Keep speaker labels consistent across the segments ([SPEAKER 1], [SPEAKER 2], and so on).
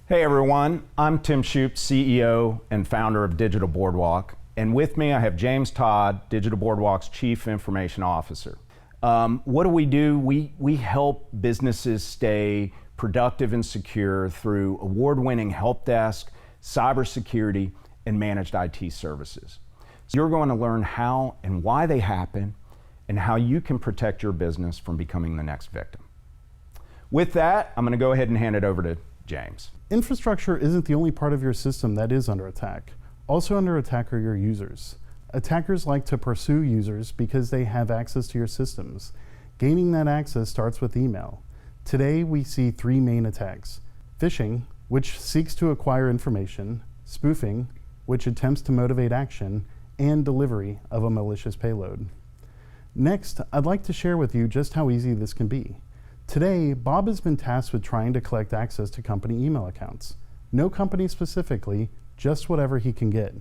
[SPEAKER 1] Hey everyone, I'm Tim Shoup, CEO and founder of Digital Boardwalk, and with me I have James Todd, Digital Boardwalk's Chief Information Officer. What do? We help businesses stay productive and secure through award-winning help desk, cybersecurity, and managed IT services. So you're going to learn how and why they happen and how you can protect your business from becoming the next victim. With that, I'm going to go ahead and hand it over to James.
[SPEAKER 2] Infrastructure isn't the only part of your system that is under attack. Also under attack are your users. Attackers like to pursue users because they have access to your systems. Gaining that access starts with email. Today we see three main attacks: phishing, which seeks to acquire information; spoofing, which attempts to motivate action; and delivery of a malicious payload. Next, I'd like to share with you just how easy this can be. Today, Bob has been tasked with trying to collect access to company email accounts. No company specifically, just whatever he can get.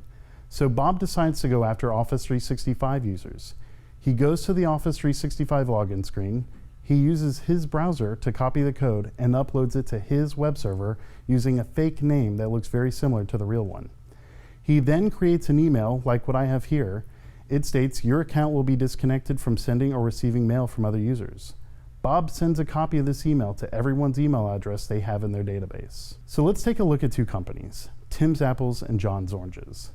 [SPEAKER 2] So Bob decides to go after Office 365 users. He goes to the Office 365 login screen. He uses his browser to copy the code and uploads it to his web server using a fake name that looks very similar to the real one. He then creates an email like what I have here. It states, "Your account will be disconnected from sending or receiving mail from other users." Bob sends a copy of this email to everyone's email address they have in their database. So let's take a look at two companies, Tim's Apples and John's Oranges.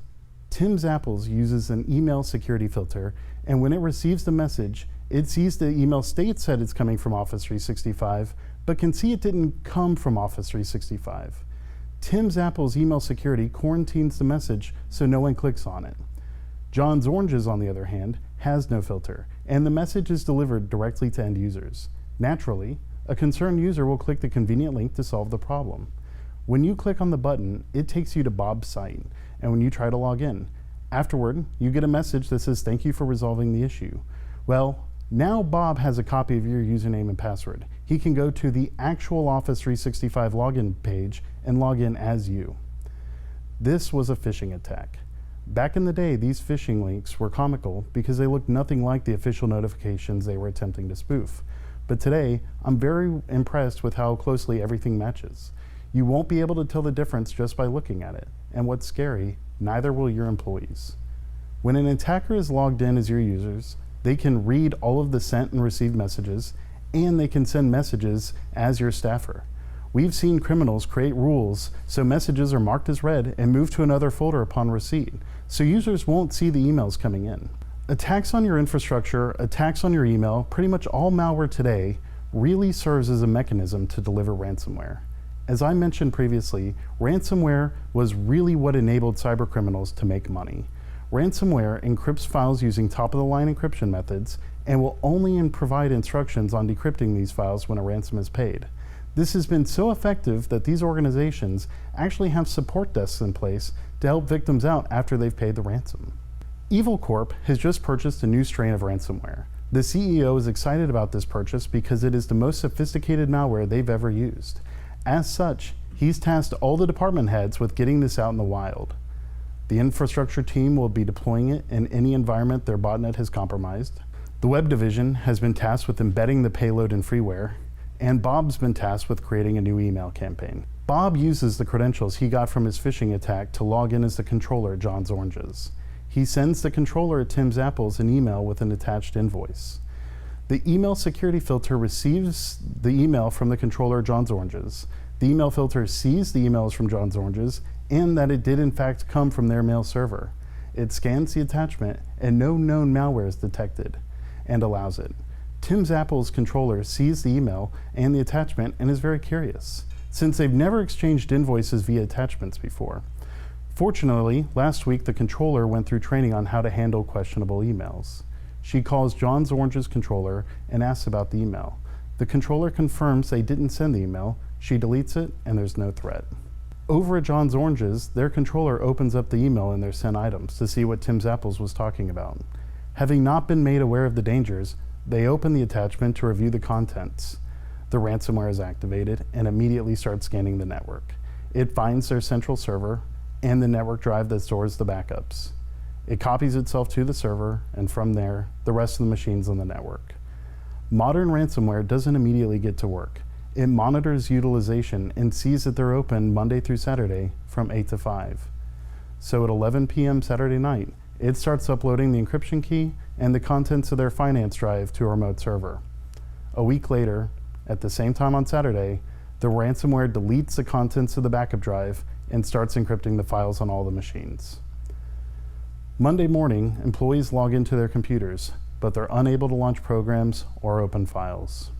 [SPEAKER 2] Tim's Apples uses an email security filter, and when it receives the message, it sees the email states that it's coming from Office 365, but can see it didn't come from Office 365. Tim's Apples email security quarantines the message so no one clicks on it. John's Oranges, on the other hand, has no filter, and the message is delivered directly to end users. Naturally, a concerned user will click the convenient link to solve the problem. When you click on the button, it takes you to Bob's site, and when you try to log in, afterward, you get a message that says, "Thank you for resolving the issue." Well, now Bob has a copy of your username and password. He can go to the actual Office 365 login page and log in as you. This was a phishing attack. Back in the day, these phishing links were comical because they looked nothing like the official notifications they were attempting to spoof. But today, I'm very impressed with how closely everything matches. You won't be able to tell the difference just by looking at it. And what's scary, neither will your employees. When an attacker is logged in as your users, they can read all of the sent and received messages, and they can send messages as your staffer. We've seen criminals create rules so messages are marked as read and moved to another folder upon receipt, so users won't see the emails coming in. Attacks on your infrastructure, attacks on your email, pretty much all malware today really serves as a mechanism to deliver ransomware. As I mentioned previously, ransomware was really what enabled cybercriminals to make money. Ransomware encrypts files using top-of-the-line encryption methods and will only provide instructions on decrypting these files when a ransom is paid. This has been so effective that these organizations actually have support desks in place to help victims out after they've paid the ransom. Evil Corp has just purchased a new strain of ransomware. The CEO is excited about this purchase because it is the most sophisticated malware they've ever used. As such, he's tasked all the department heads with getting this out in the wild. The infrastructure team will be deploying it in any environment their botnet has compromised. The web division has been tasked with embedding the payload in freeware, and Bob's been tasked with creating a new email campaign. Bob uses the credentials he got from his phishing attack to log in as the controller at John's Oranges. He sends the controller at Tim's Apples an email with an attached invoice. The email security filter receives the email from the controller at John's Oranges. The email filter sees the emails from John's Oranges and that it did in fact come from their mail server. It scans the attachment and no known malware is detected and allows it. Tim's Apples controller sees the email and the attachment and is very curious, since they've never exchanged invoices via attachments before. Fortunately, last week the controller went through training on how to handle questionable emails. She calls John's Oranges controller and asks about the email. The controller confirms they didn't send the email, she deletes it, and there's no threat. Over at John's Oranges, their controller opens up the email in their sent items to see what Tim's Apples was talking about. Having not been made aware of the dangers, they open the attachment to review the contents. The ransomware is activated and immediately starts scanning the network. It finds their central server and the network drive that stores the backups. It copies itself to the server, and from there, the rest of the machines on the network. Modern ransomware doesn't immediately get to work. It monitors utilization and sees that they're open Monday through Saturday from 8 to 5. So at 11 p.m. Saturday night, it starts uploading the encryption key and the contents of their finance drive to a remote server. A week later, at the same time on Saturday, the ransomware deletes the contents of the backup drive and starts encrypting the files on all the machines. Monday morning, employees log into their computers, but they're unable to launch programs or open files.